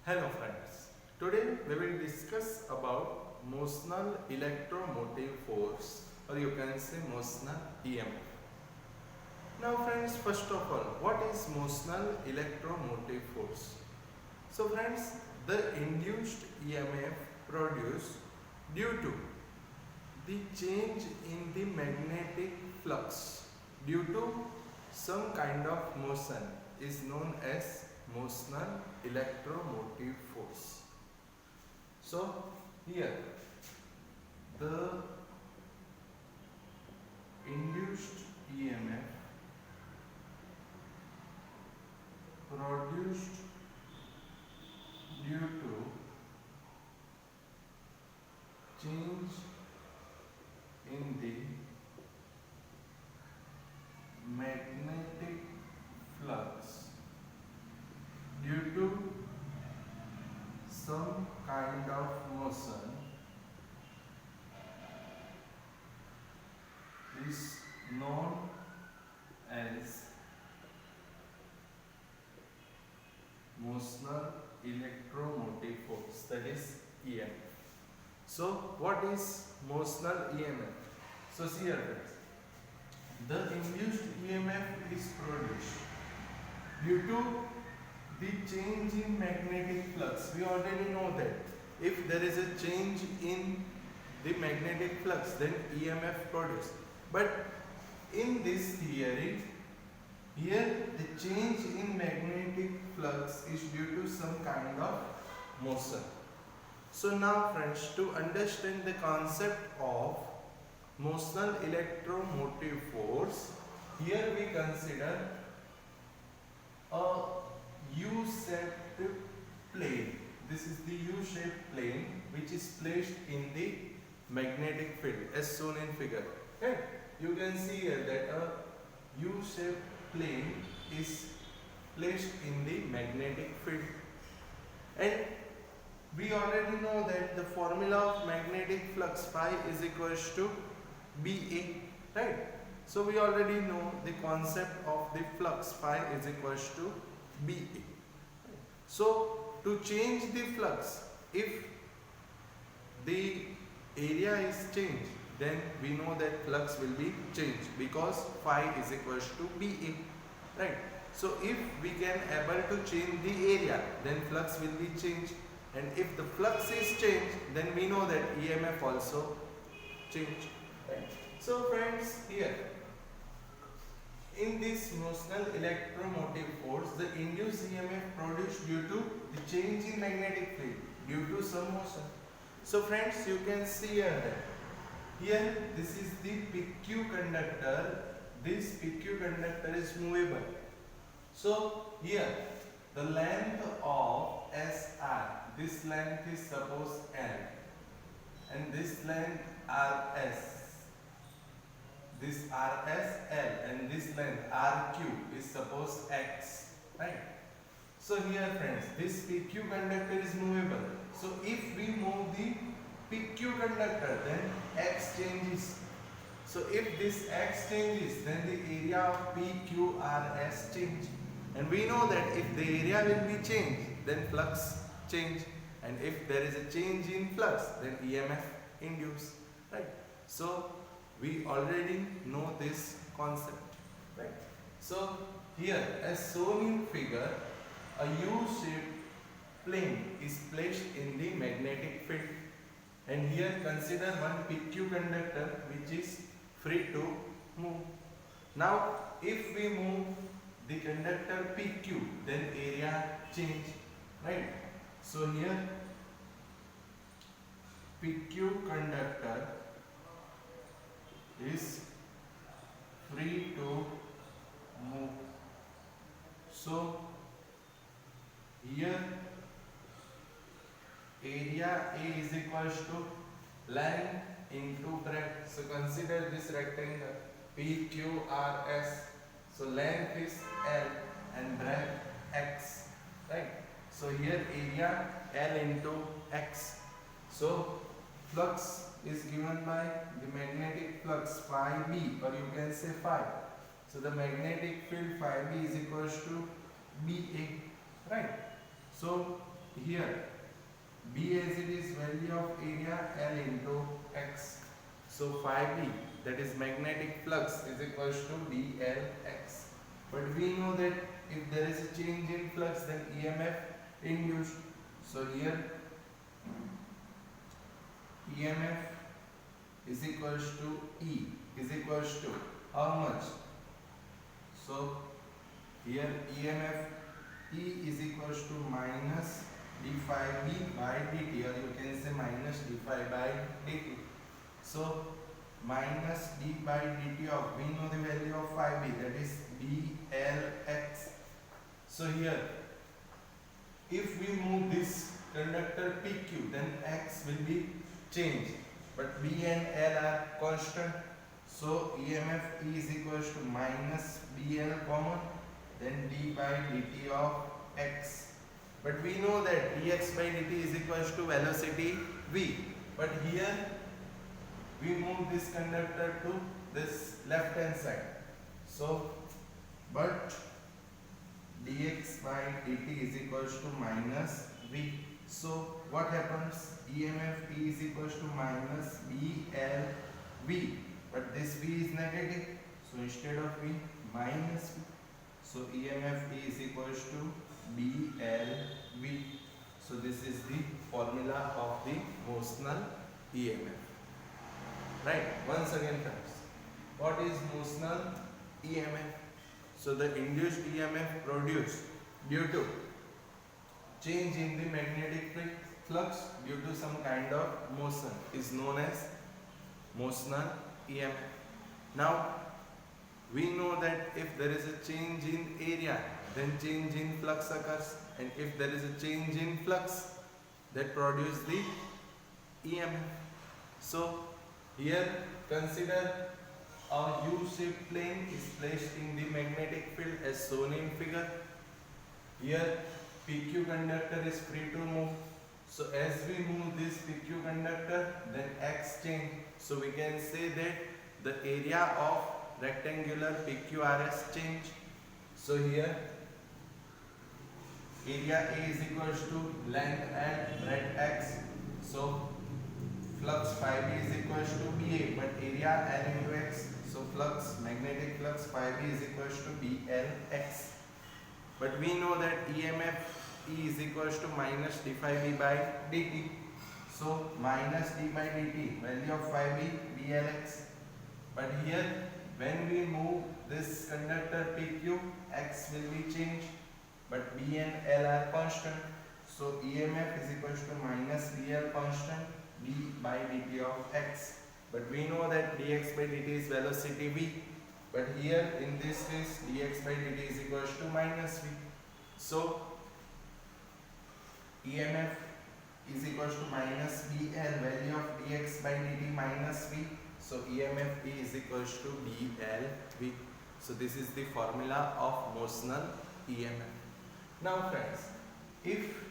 Hello friends, today we will discuss about motional electromotive force, or you can say motional EMF. Now friends, first of all, what is motional electromotive force? So friends, the induced EMF produced due to the change in the magnetic flux due to some kind of motion is known as motional electromotive force. So here the induced EMF produced due to change in the magnetic flux due to some kind of motion is known as motional electromotive force, that is EMF. So what is motional EMF? So see here friends, the induced EMF is produced due to the change in magnetic flux. We already know that if there is a change in the magnetic flux, then EMF produced. But in this theory, here the change in magnetic flux is due to some kind of motion. So now friends, to understand the concept of motional electromotive force, here we consider a U-shaped plane. This is the U-shaped plane which is placed in the magnetic field as shown in figure. Okay? You can see here that a U-shaped plane is placed in the magnetic field, and we already know that the formula of magnetic flux phi is equals to BA, right? So we already know the concept of the flux phi is equals to BA. So to change the flux, if the area is changed, then we know that flux will be changed because phi is equals to BA, right? So if we can able to change the area, then flux will be changed, and if the flux is changed, then we know that EMF also changed, right? So friends, here in this motional electromotive force, the induced EMF produced due to the change in magnetic field due to some motion. So friends, you can see here that here this is the PQ conductor. This PQ conductor is movable. So here the length of SR, this length is suppose L, and this length RS. This RS L, and this length RQ is suppose X, right? So here friends, this PQ conductor is movable. So if we move the PQ conductor, then X changes. So if this X changes, then the area of PQRS change. And we know that if the area will be changed, then flux change. And if there is a change in flux, then EMF induced, right? So we already know this concept, right? So here, as shown in figure, a U-shaped plane is placed in the magnetic field, and here consider one PQ conductor which is free to move. Now if we move the conductor PQ, then area change, right? So here PQ conductor is free to move. So here area A is equals to length into breadth. So consider this rectangle PQRS. So length is L and breadth X, right? So here area L into X. So flux is given by the magnetic flux phi B, or you can say phi. So the magnetic field phi B is equals to BA, right? So here B as it is value of area L into X. So phi B, that is magnetic flux, is equals to dLx. But we know that if there is a change in flux, then EMF induced. So here EMF is equals to E is equals to how much? So here EMF E is equals to minus d phi B by dt, or you can say minus d phi by dt. So minus d by dt of, we know the value of phi B, that is dLx. So here if we move this conductor PQ, then X will be changed, but B and L are constant. So EMF E is equals to minus BL common, then d by dt of X. But we know that dx by dt is equals to velocity v. But here we move this conductor to this left hand side. So, but dx by dt is equals to minus v. So what happens? EMF E is equals to minus BL V. But this V is negative. So instead of V, minus V. So EMF E is equals to BLV. So this is the formula of the Motional EMF. Right? Once again friends, what is Motional EMF? So the induced EMF produced due to change in the magnetic flux due to some kind of motion is known as Motional EMF. Now we know that if there is a change in area, then change in flux occurs, and if there is a change in flux, that produces the EMF. So here consider a U-shaped plane is placed in the magnetic field as shown in figure. Here PQ conductor is free to move. So as we move this PQ conductor, then X change. So we can say that the area of rectangular PQRS change. So here area A is equals to length and breadth X. So flux phi B is equals to BA, but area L into X. So flux, magnetic flux phi B is equals to BLX. But we know that EMF E is equals to minus d phi B by dt. So minus d by dt, value of phi B, BLX. But here when we move this conductor PQ, X will be changed, but B and L are constant. So EMF is equals to minus BL constant, d by dt of X. But we know that dx by dt is velocity v. But here in this case dx by dt is equals to minus v. So EMF is equals to minus BL, value of dx by dt minus v. So EMF E is equals to BLV. So this is the formula of Motional EMF. Now friends, if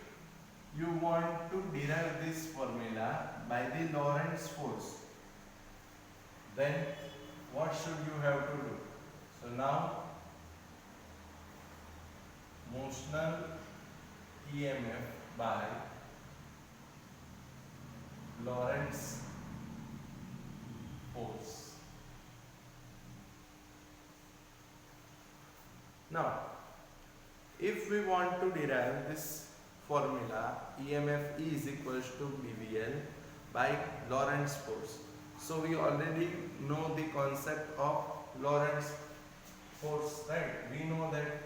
you want to derive this formula by the Lorentz force, then what should you have to do? So now Motional EMF by Lorentz force. Now if we want to derive this formula, EMF E is equals to BVL by Lorentz force. So we already know the concept of Lorentz force, right? We know that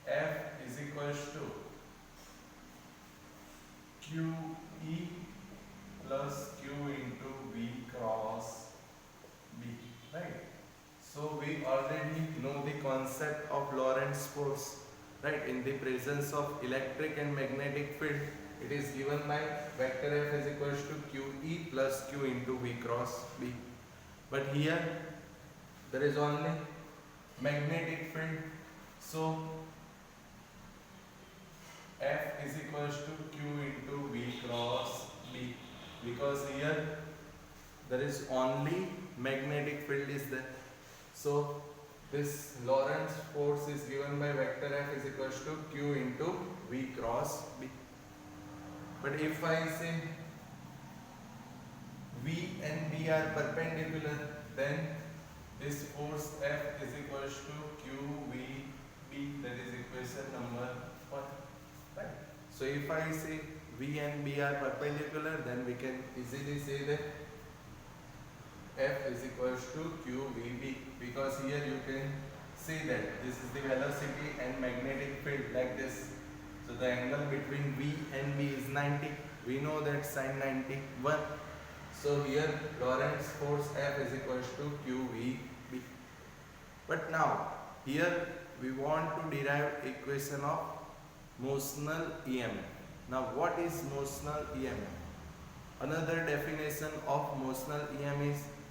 F is equals to QE plus Q into V cross B, right? So we already know the concept of Lorentz force, right? In the presence of electric and magnetic field, it is given by vector F is equals to QE plus Q into V cross B. But here there is only magnetic field, so F is equals to Q into V cross B, because here there is only magnetic field is there. So this Lorentz force is given by vector F is equals to Q into V cross B. But if I say V and B are perpendicular, then this force F is equals to QVB, that is equation number 1. Right? So if I say V and B are perpendicular, then we can easily say that F is equals to QVB, because here you can see that this is the velocity and magnetic field like this. So the angle between V and B is 90. We know that sin 90 1. So here Lorentz force F is equals to QVB. But now here we want to derive equation of motional EMF. Now what is motional EMF? Another definition of motional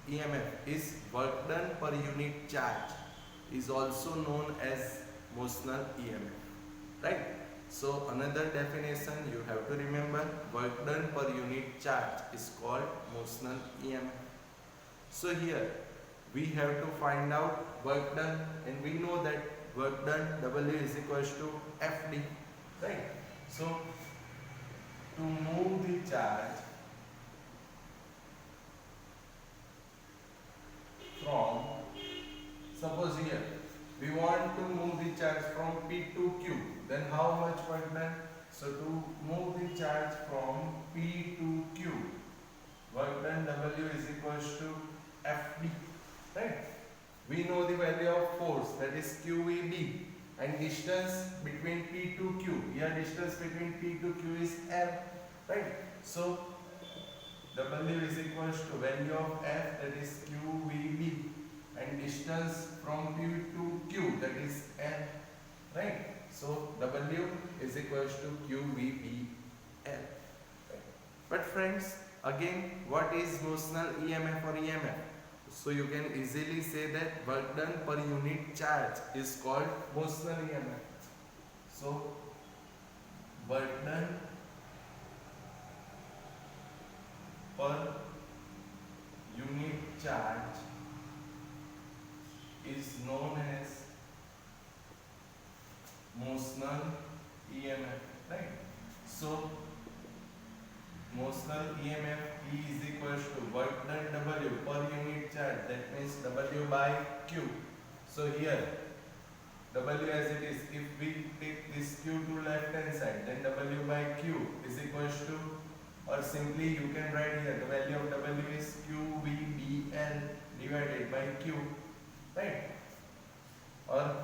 EMF is work done per unit charge, is also known as motional EMF. Right? So another definition you have to remember, work done per unit charge is called motional EMF. So here we have to find out work done, and we know that work done W is equals to FD. Right? So to move the charge from, suppose here we want to move the charge from P to Q, then how much work done? So to move the charge from P to Q, work done W is equals to FD. Right? We know the value of force, that is QVB, and distance between P to Q. Here distance between P to Q is L. Right? So W is equals to value of F, that is QVB, and distance from P to Q, that is L. Right? So W is equals to QVBL. Right? But friends, again, what is motional EMF or EMF? So you can easily say that work done per unit charge is called motional EMF. So work done per unit charge is known as motional EMF. Right? So motional EMF E is equals to work done W per unit charge, that means W by Q. So here W as it is, if we take this Q to left hand side, then W by Q is equals to, or simply you can write here the value of W is QVBL divided by Q. Right? Or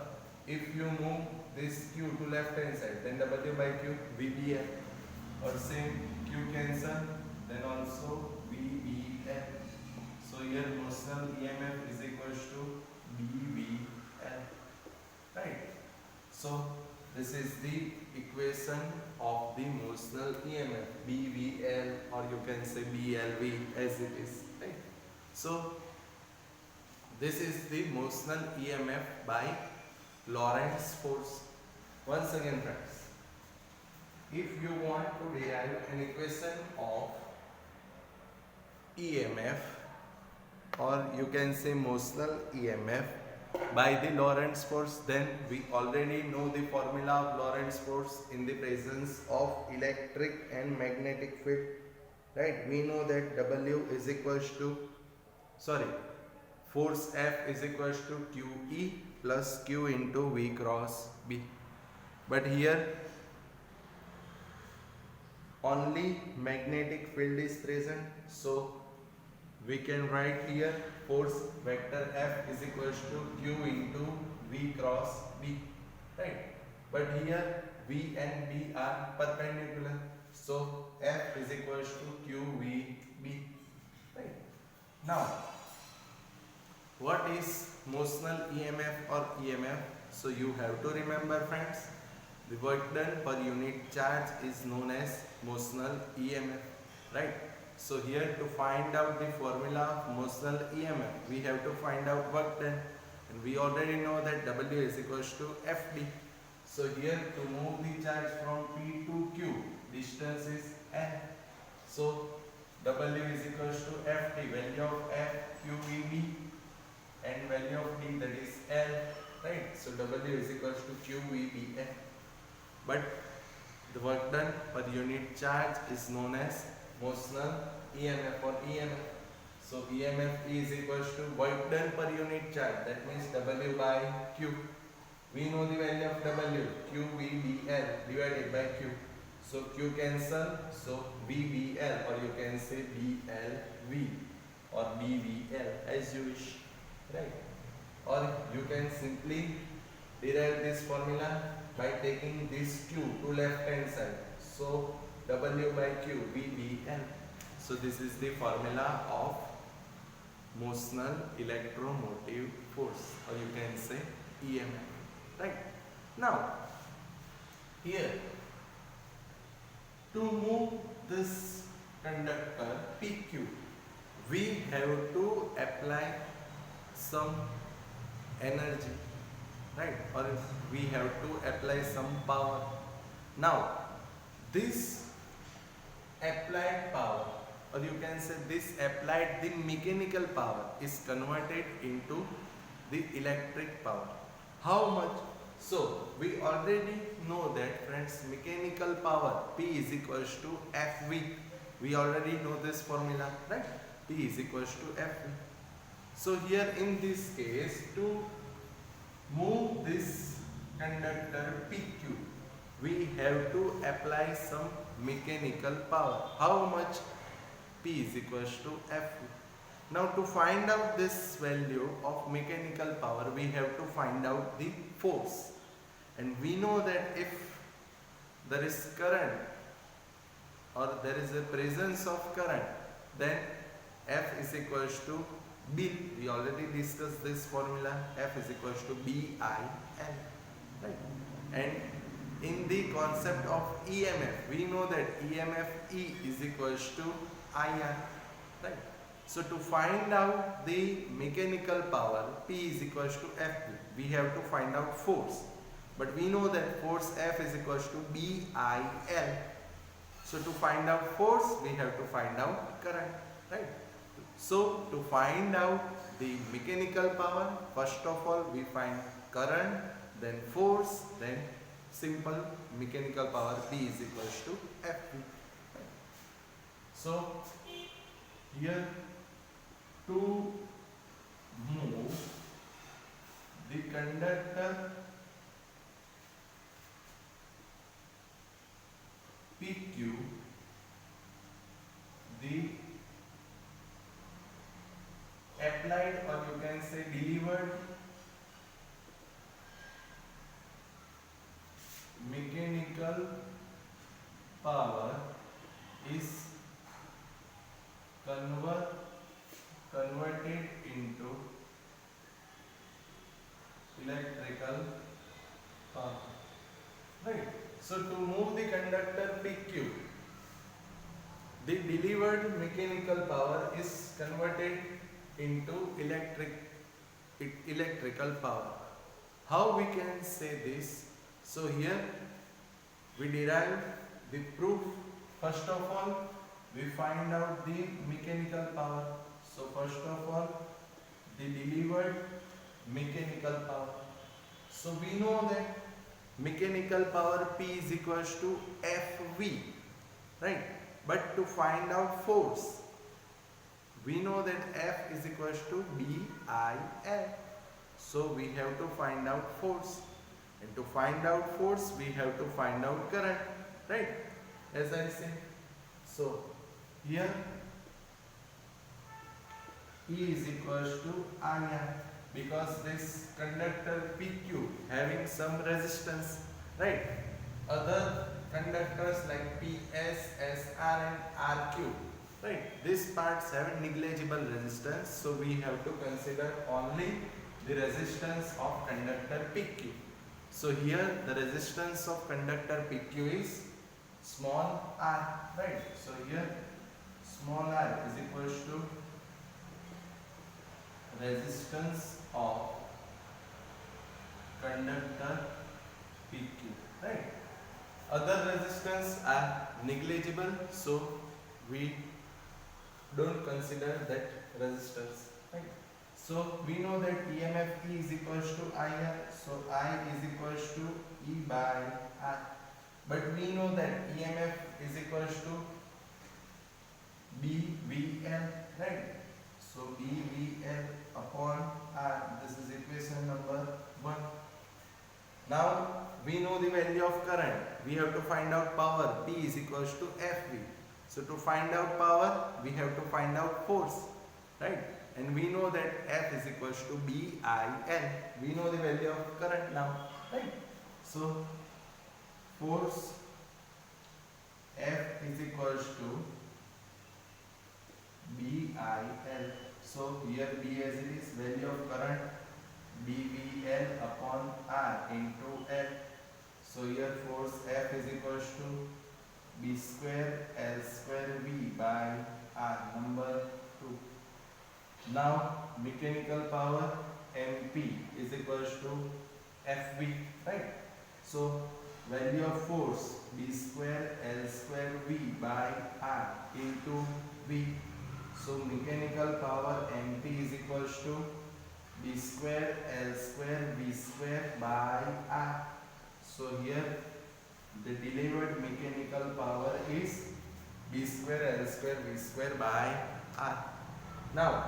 if you move this Q to left hand side, then W by Q VBL, or same Q cancel, then also VBL. So here motional EMF is equals to BVL. Right? So this is the equation of the motional EMF, BVL, or you can say BLV as it is. Right? So this is the motional EMF by Lorentz force. Once again friends, if you want to derive an equation of EMF, or you can say motional EMF by the Lorentz force, then we already know the formula of Lorentz force in the presence of electric and magnetic field. Right? We know that W is equals to, force F is equals to QE plus Q into V cross B. But here only magnetic field is present, so we can write here force vector F is equals to Q into V cross B. Right? But here V and B are perpendicular, so F is equals to QVB. Right? Now what is motional EMF or EMF? So you have to remember friends, the work done per unit charge is known as motional EMF. Right? So here to find out the formula of motional EMF, we have to find out work done, and we already know that W is equals to FD. So here to move the charge from P to Q, distance is L. So W is equals to FD, value of F QVB, and value of D, that is L. W is equals to QVBN. But the work done per unit charge is known as Motional EMF or EMF. So EMF is equals to work done per unit charge, that means W by Q. We know the value of W, QVBL divided by Q. So Q cancel, so VBL, or you can say BLV or BVL as you wish, right? Or you can simply derive this formula by taking this Q to left hand side. So W by Q, VBL. So this is the formula of Motional electromotive force, or you can say EMF, right? Now here, to move this conductor PQ, we have to apply some energy, right? Or we have to apply some power. Now this applied power, or you can say this applied, the mechanical power is converted into the electric power. How much? So we already know that, friends, mechanical power P is equals to Fv. We already know this formula, right? P is equals to Fv. So here in this case, to move this conductor PQ, we have to apply some mechanical power. How much? P is equals to Fv. Now to find out this value of mechanical power, we have to find out the force. And we know that if there is current or there is a presence of current, then F is equals to B. We already discussed this formula. F is equals to BIL, right? And in the concept of EMF, we know that EMF E is equals to IR, right? So to find out the mechanical power, P is equals to Fp, we have to find out force. But we know that force F is equals to BIL. So to find out force, we have to find out current, right? So to find out the mechanical power, first of all we find current, then force, then simple mechanical power P is equals to Fp. So here, to move the conductor PQ, the applied, or you can say delivered, mechanical power is converted into electrical power, right? So to move the conductor PQ, the delivered mechanical power is converted into electrical power. How we can say this? So here we derive the proof. First of all, we find out the mechanical power. So first of all, the delivered mechanical power. So we know that mechanical power P is equals to Fv, right? But to find out force, we know that F is equals to BIL. So we have to find out force. And to find out force, we have to find out current, right? As I said. So here E is equals to IR, because this conductor PQ having some resistance, right? Other conductors like PS, SR and RQ, right? These parts have negligible resistance, so we have to consider only the resistance of conductor PQ. So here the resistance of conductor PQ is small r, right? So here small r is equals to resistance of conductor PQ, right? Other resistance are negligible, so we don't consider that resistance, right? So we know that EMF E is equals to IR. So I is equals to E by R. But we know that EMF is equals to BVL, right? So BVL upon R. This is equation number 1. Now we know the value of current. We have to find out power. P is equals to FV. So to find out power, we have to find out force, right? And we know that F is equals to BIL. We know the value of current now, right? So force F is equals to BIL. So here B as it is, value of current BVL upon R into L. So here force F is equals to B square L square V by R, number 2. Now mechanical power MP is equals to FV, right? So value of force B square L square V by R into V. So mechanical power MP is equals to B square L square V square by R. So here the delivered mechanical power is B square L square V square by R. Now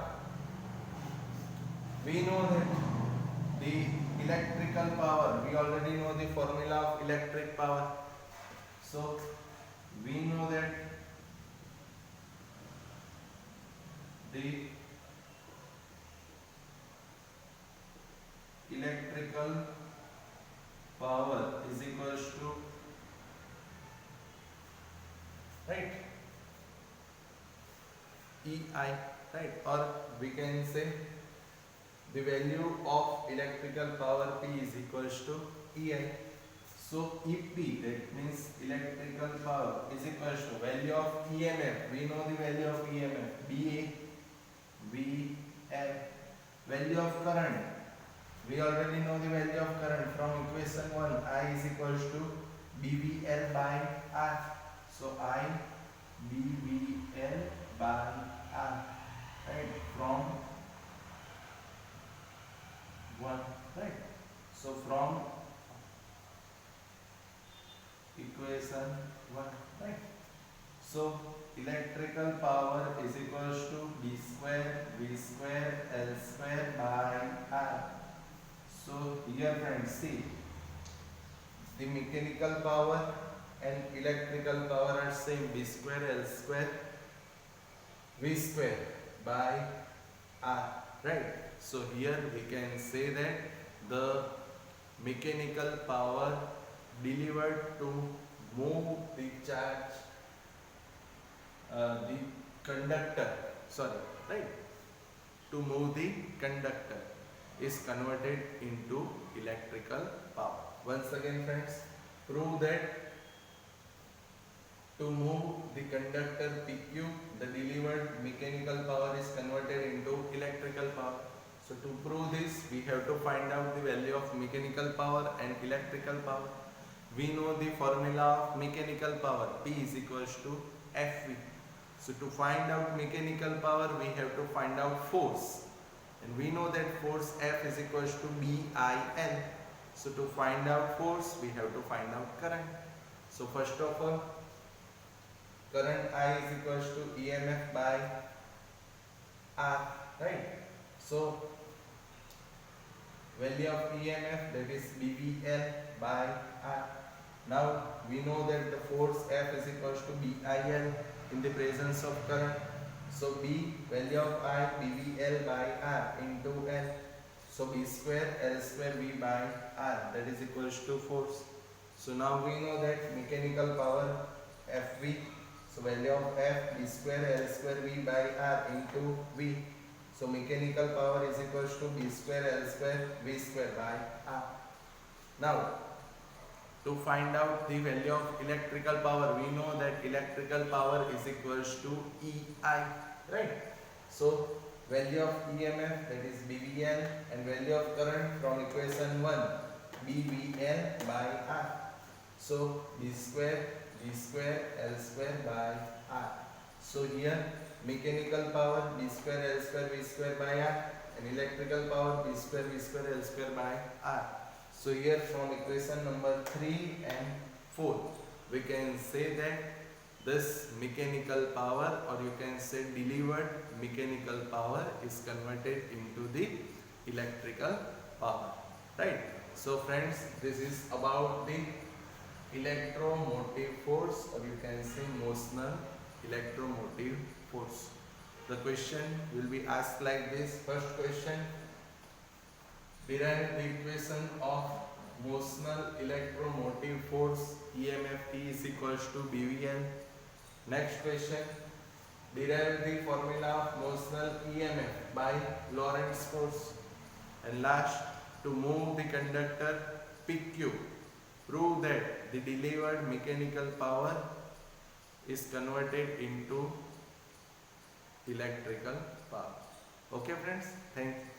we know that the electrical power, we already know the formula of electric power. So we know that the electrical power is equals to, right, EI, right, or we can say the value of electrical power P is equals to EI. So EP, that means electrical power, is equals to value of EMF. We know the value of EMF, BA, VL. Value of current, we already know the value of current from equation 1. I is equals to BVL by R. So I BVL by R, right, from 1, right? So from equation 1, right? So electrical power is equals to B square V square L square by R. So here friends, see, the mechanical power and electrical power are same, B square L square V square by R, right? So here we can say that the mechanical power delivered to move the charge, the conductor, sorry, right, to move the conductor is converted into electrical power. Once again friends, prove that to move the conductor PQ, the delivered mechanical power is converted into electrical power. So to prove this, we have to find out the value of mechanical power and electrical power. We know the formula of mechanical power, P is equals to FV. So to find out mechanical power, we have to find out force. And we know that force F is equals to BIL. So to find out force, we have to find out current. So first of all, current I is equals to EMF by R, right? So value of EMF, that is BVL by R. Now we know that the force F is equals to BIL in the presence of current. So B, value of I, BVL by R into L. So B square L square V by R, that is equals to force. So now we know that mechanical power FV, so value of F, B square L square V by R into V. So mechanical power is equals to B square L square V square by R. Now to find out the value of electrical power, we know that electrical power is equals to EI, right? So value of EMF, that is BVL, and value of current from equation 1, BVL by R. So B square V square L square by R. So here mechanical power B square L square V square by R, and electrical power P square L square by R. So here from equation number 3 and 4 we can say that this mechanical power, or you can say delivered mechanical power, is converted into the electrical power, right? So friends, this is about the electromotive force, or you can say motional electromotive force. The question will be asked like this. First question: derive the equation of motional electromotive force EMF E is equals to BVN. Next question: derive the formula of motional EMF by Lorentz force. And last, to move the conductor PQ, prove that the delivered mechanical power is converted into electrical power. Okay friends, thank you.